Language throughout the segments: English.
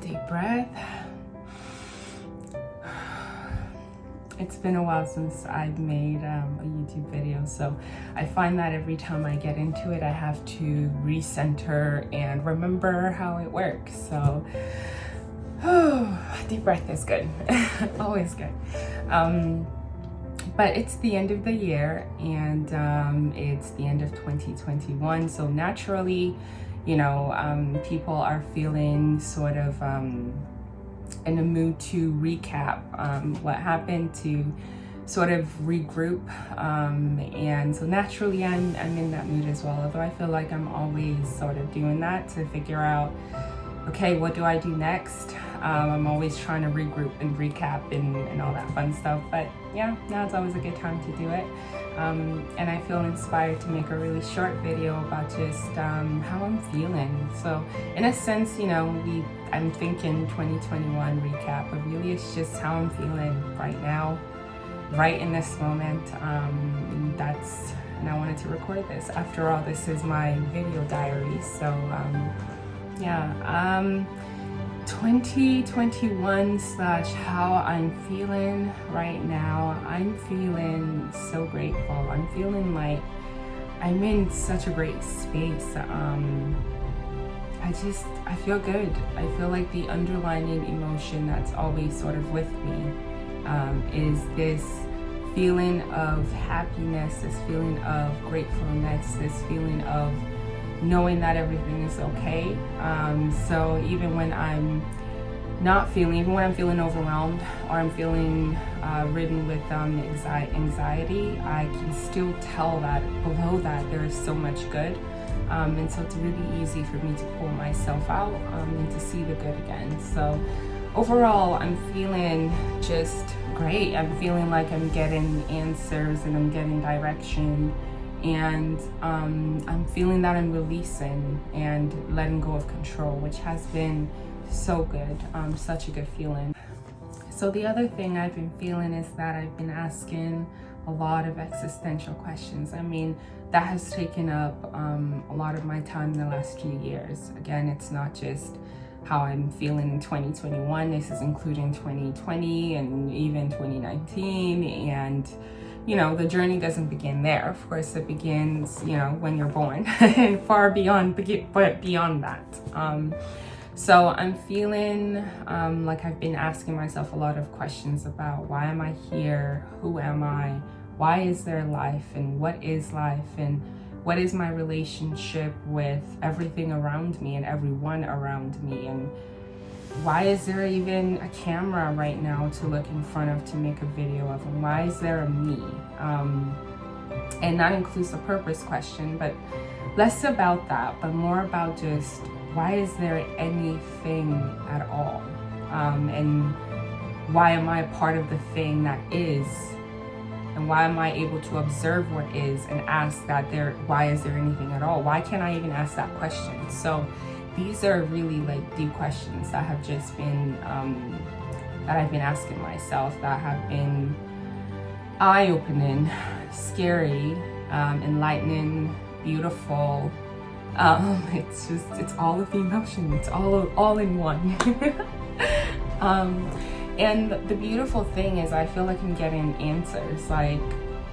Deep breath. It's been a while since I've made a YouTube video, so I find that every time I get into it, I have to recenter and remember how it works. So, deep breath is good, always good. But it's the end of the year, and it's the end of 2021, so naturally, you know, people are feeling sort of in a mood to recap what happened, to sort of regroup, and so naturally I'm in that mood as well, although I feel like I'm always sort of doing that to figure out, okay, what do I do next? I'm always trying to regroup and recap and all that fun stuff, but yeah, now it's always a good time to do it. And I feel inspired to make a really short video about just how I'm feeling. So in a sense, you know, I'm thinking 2021 recap, but really it's just how I'm feeling right now, right in this moment. And I wanted to record this. After all, this is my video diary. So yeah, 2021 / how I'm feeling right now. I'm feeling so grateful. I'm feeling like I'm in such a great space. I feel good. I feel like the underlying emotion that's always sort of with me is this feeling of happiness, this feeling of gratefulness, this feeling of knowing that everything is okay. So even when I'm even when I'm feeling overwhelmed or I'm feeling ridden with anxiety, I can still tell that below that there is so much good. And so it's really easy for me to pull myself out and to see the good again. So overall, I'm feeling just great. I'm feeling like I'm getting answers and I'm getting direction. And I'm feeling that I'm releasing and letting go of control, which has been so good, such a good feeling. So the other thing I've been feeling is that I've been asking a lot of existential questions. I mean, that has taken up a lot of my time in the last few years. Again, it's not just how I'm feeling in 2021, this is including 2020 and even 2019, and you know, the journey doesn't begin there. Of course, it begins, you know, when you're born, and far beyond, but beyond that. So I'm feeling like I've been asking myself a lot of questions about why am I here? Who am I? Why is there life? And what is life? And what is my relationship with everything around me and everyone around me? And why is there even a camera right now to look in front of to make a video of? And why is there a me? And that includes the purpose question, but less about that, but more about just why is there anything at all? And why am I a part of the thing that is? And why am I able to observe what is and ask that why is there anything at all? Why can't I even ask that question? So these are really like deep questions that have just been, that I've been asking myself, that have been eye-opening, scary, enlightening, beautiful. It's all of the emotion, it's all in one. And the beautiful thing is I feel like I'm getting answers. Like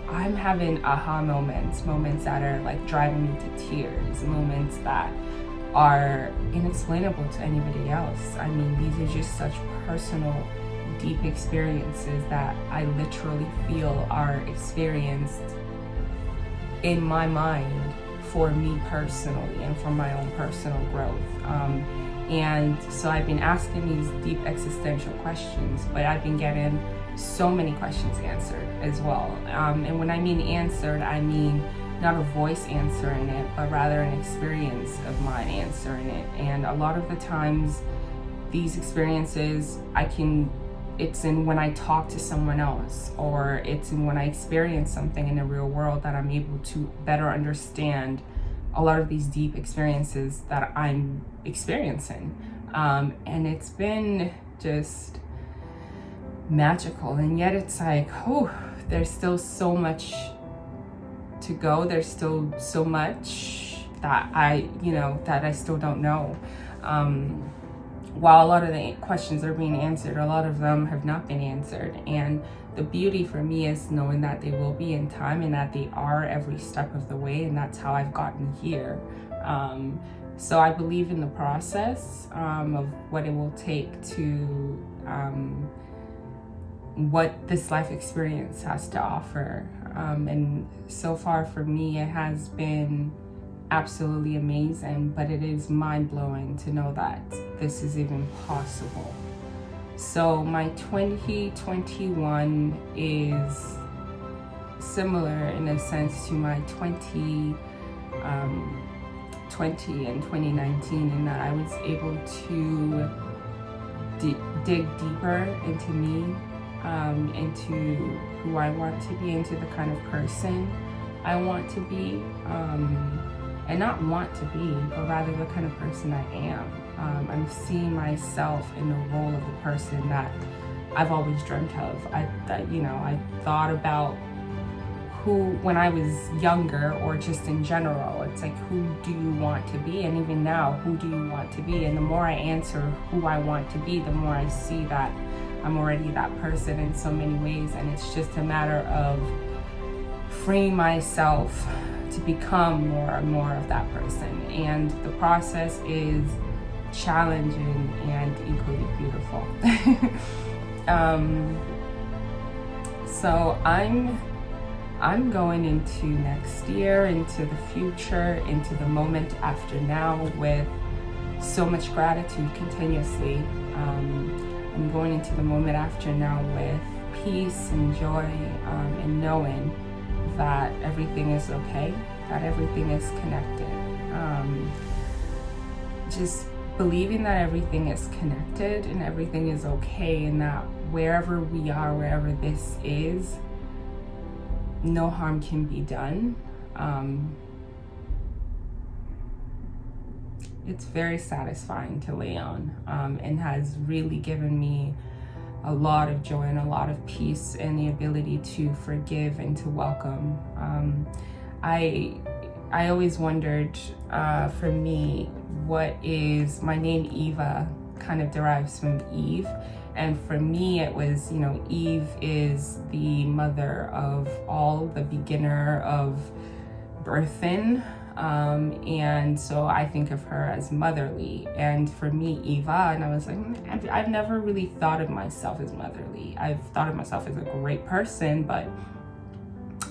I'm having aha moments that are like driving me to tears, moments that are inexplainable to anybody else. I mean, these are just such personal, deep experiences that I literally feel are experienced in my mind for me personally and for my own personal growth. And so I've been asking these deep existential questions, but I've been getting so many questions answered as well. And when I mean answered, I mean not a voice answering it, but rather an experience of mine answering it. And a lot of the times, these experiences, it's in when I talk to someone else, or it's in when I experience something in the real world that I'm able to better understand a lot of these deep experiences that I'm experiencing. And it's been just magical. And yet it's like, oh, there's still so much to go. There's still so much that I still don't know. While a lot of the questions are being answered, a lot of them have not been answered. And the beauty for me is knowing that they will be in time, and that they are every step of the way, and that's how I've gotten here. So I believe in the process of what it will take to, what this life experience has to offer. And so far for me, it has been absolutely amazing, but it is mind-blowing to know that this is even possible. So my 2021 is similar in a sense to my 2020 and 2019, in that I was able to dig deeper into me, into who I want to be, into the kind of person I want to be, and not want to be, but rather the kind of person I am. I'm seeing myself in the role of the person that I've always dreamt of. I thought about who, when I was younger, or just in general, it's like, who do you want to be? And even now, who do you want to be? And the more I answer who I want to be, the more I see that I'm already that person in so many ways. And it's just a matter of freeing myself to become more and more of that person. And the process is challenging and equally beautiful. So I'm going into next year, into the future, into the moment after now with so much gratitude continuously. I'm going into the moment after now with peace and joy, and knowing that everything is okay, that everything is connected. Just believing that everything is connected and everything is okay, and that wherever we are, wherever this is, no harm can be done. It's very satisfying to lay on, and has really given me a lot of joy and a lot of peace, and the ability to forgive and to welcome. I always wondered, for me, what is my name? Eva kind of derives from Eve, and for me it was, Eve is the mother of all, the beginner of birthing, and so I think of her as motherly. And for me, Eva, and I was like, I've never really thought of myself as motherly. I've thought of myself as a great person, but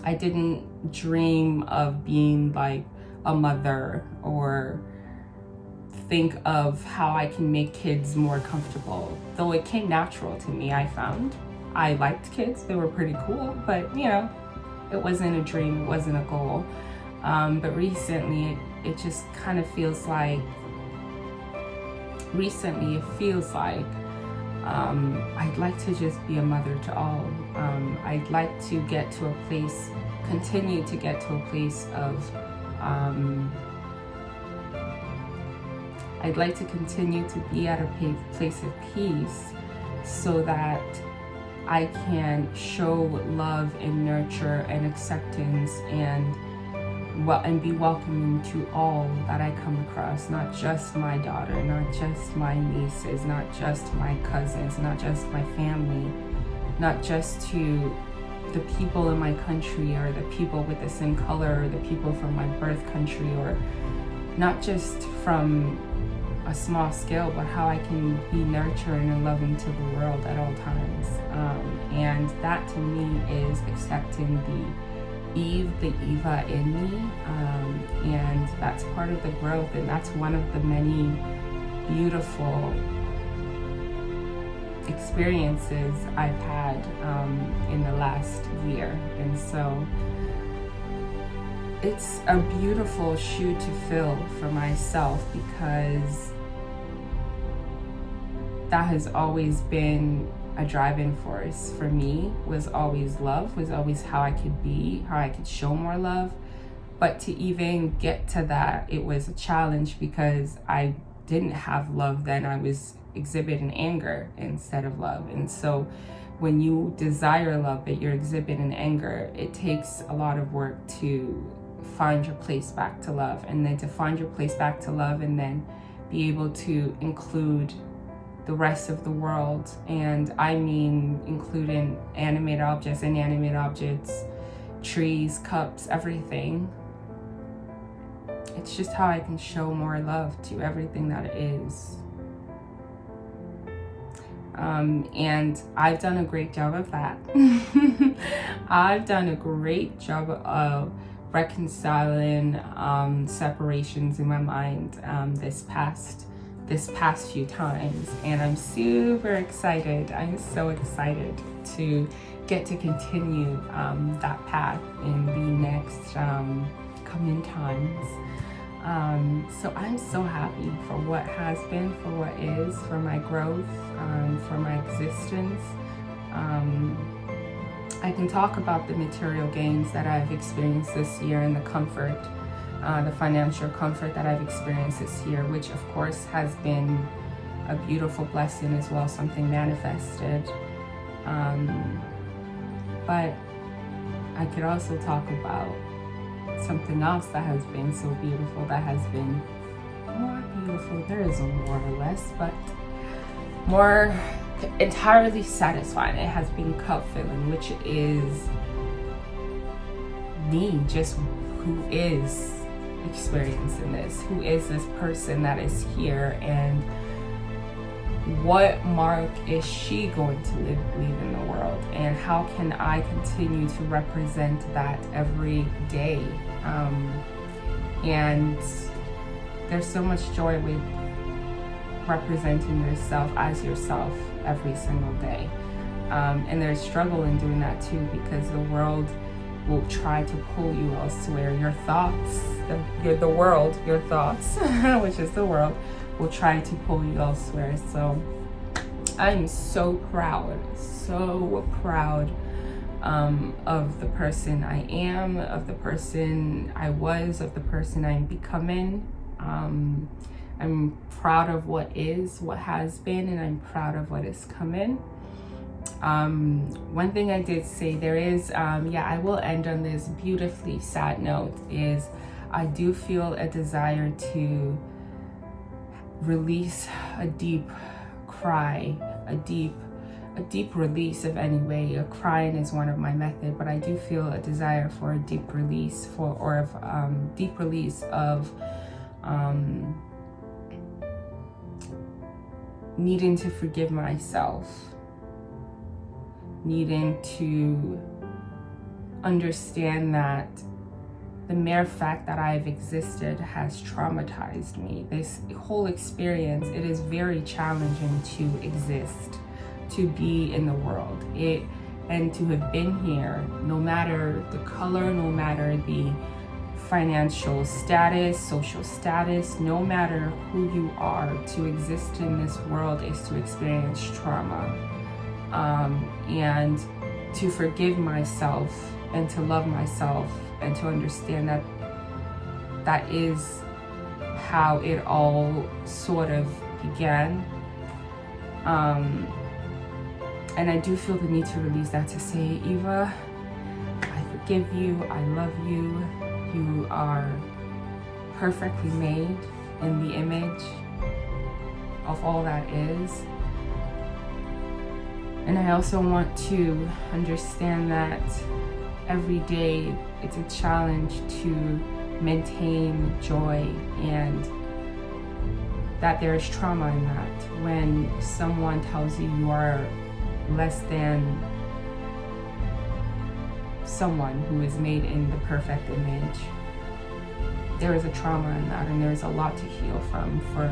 I didn't dream of being like a mother, or think of how I can make kids more comfortable. Though it came natural to me, I found. I liked kids, they were pretty cool, but it wasn't a dream, it wasn't a goal. But recently, it just kind of feels like, I'd like to just be a mother to all. I'd like to get to a place, continue to get to a place of, I'd like to continue to be at a place of peace, so that I can show love and nurture and acceptance and be welcoming to all that I come across, not just my daughter, not just my nieces, not just my cousins, not just my family, not just to the people in my country, or the people with the same color, or the people from my birth country, or not just from a small scale, but how I can be nurturing and loving to the world at all times. And that to me is accepting the Eva in me, and that's part of the growth, and that's one of the many beautiful experiences I've had in the last year. And so it's a beautiful shoe to fill for myself, because that has always been a driving force for me, was always love, was always how I could be, how I could show more love. But to even get to that, it was a challenge, because I didn't have love then. I was exhibiting anger instead of love. And so when you desire love but you're exhibiting anger, it takes a lot of work to find your place back to love, and then to find your place back to love, and then be able to include the rest of the world. And I mean including animated objects, inanimate objects, trees, cups, everything. It's just how I can show more love to everything that is. And I've done a great job of that. I've done a great job of reconciling separations in my mind this past few times, and I'm super excited. I'm so excited to get to continue that path in the next coming times. So I'm so happy for what has been, for what is, for my growth, for my existence. I can talk about the material gains that I've experienced this year and the comfort, the financial comfort that I've experienced this year, which of course has been a beautiful blessing as well, something manifested. But I could also talk about something else that has been so beautiful, that has been more beautiful. There is a more or less, but more entirely satisfying. It has been cup filling, which is me, just who is experiencing this, who is this person that is here, and what mark is she going to leave in the world, and how can I continue to represent that every day. And there's so much joy with representing yourself as yourself every single day. And there's struggle in doing that too, because the world will try to pull you elsewhere. Your thoughts, the world, your thoughts, which is the world, will try to pull you elsewhere. So I'm so proud of the person I am, of the person I was, of the person I'm becoming. I'm proud of what is, what has been, and I'm proud of what is coming. One thing I did say, there is, I will end on this beautifully sad note, is I do feel a desire to release a deep cry, a deep release of any way. Crying is one of my methods, but I do feel a desire for a deep release of needing to forgive myself, needing to understand that the mere fact that I've existed has traumatized me. This whole experience, it is very challenging to exist, to be in the world, and to have been here, no matter the color, no matter the financial status, social status, no matter who you are, to exist in this world is to experience trauma. And to forgive myself and to love myself and to understand that that is how it all sort of began. And I do feel the need to release that, to say, Eva, I forgive you, I love you, you are perfectly made in the image of all that is. And I also want to understand that every day it's a challenge to maintain joy, and that there is trauma in that. When someone tells you you are less than someone who is made in the perfect image, there is a trauma in that, and there's a lot to heal from for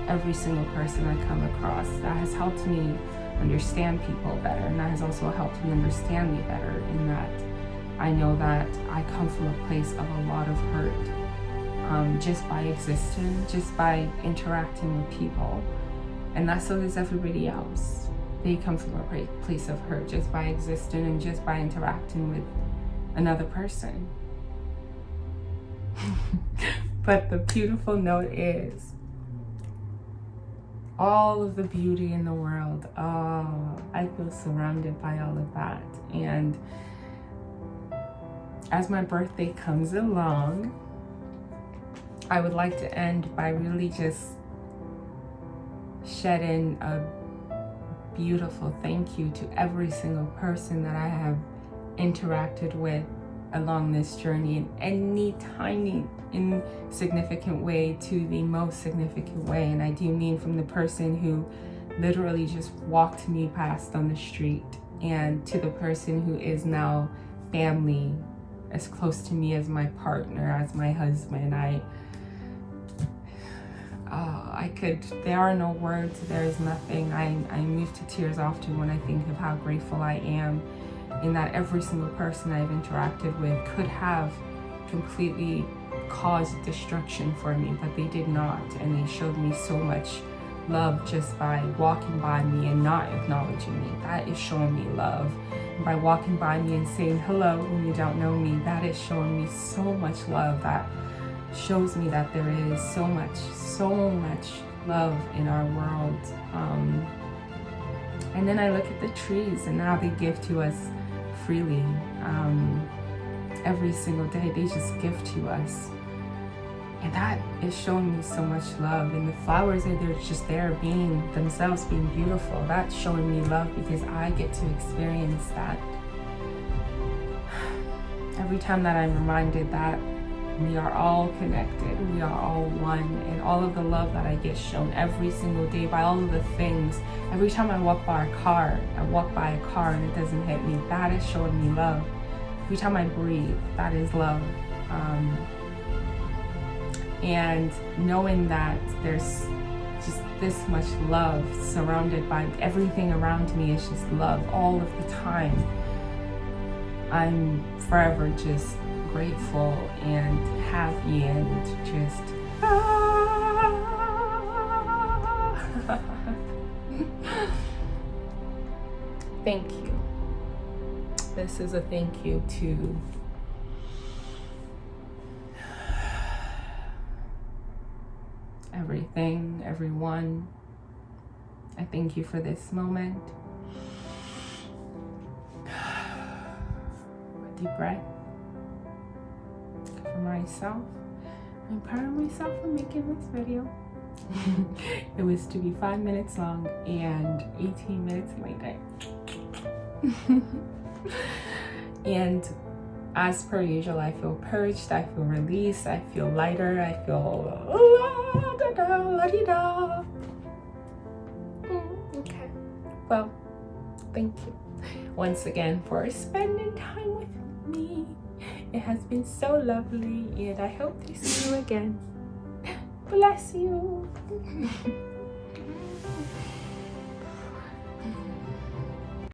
every single person I come across. That has helped me understand people better, and that has also helped me understand me better, in that I know that I come from a place of a lot of hurt, just by existing, just by interacting with people. And that's so does everybody else. They come from a place of hurt just by existing and just by interacting with another person. But the beautiful note is, all of the beauty in the world, I feel surrounded by all of that. And as my birthday comes along, I would like to end by really just shed in a beautiful thank you to every single person that I have interacted with along this journey in any tiny insignificant way to the most significant way. And I do mean from the person who literally just walked me past on the street, and to the person who is now family, as close to me as my partner, as my husband. There are no words, there is nothing. I move to tears often when I think of how grateful I am, in that every single person I've interacted with could have completely caused destruction for me, but they did not, and they showed me so much love just by walking by me and not acknowledging me. That is showing me love. And by walking by me and saying hello when you don't know me, that is showing me so much love. That shows me that there is so much love in our world. And then I look at the trees, and now they give to us freely. Every single day they just give to us, and that is showing me so much love. And the flowers are there, just there being themselves, being beautiful. That's showing me love because I get to experience that. Every time that I'm reminded that we are all connected, we are all one, and all of the love that I get shown every single day by all of the things. Every time I walk by a car and it doesn't hit me, that is showing me love. Every time I breathe, that is love. And knowing that there's just this much love surrounded by everything around me is just love all of the time. I'm forever just grateful and happy and just thank you. This is a thank you to everything, everyone. I thank you for this moment. A deep breath. For myself, I'm proud of myself for making this video. It was to be 5 minutes long and 18 minutes later. And as per usual, I feel purged, I feel released, I feel lighter, I feel okay. Well, thank you once again for spending time with me. It has been so lovely, and I hope to see you again. Bless you.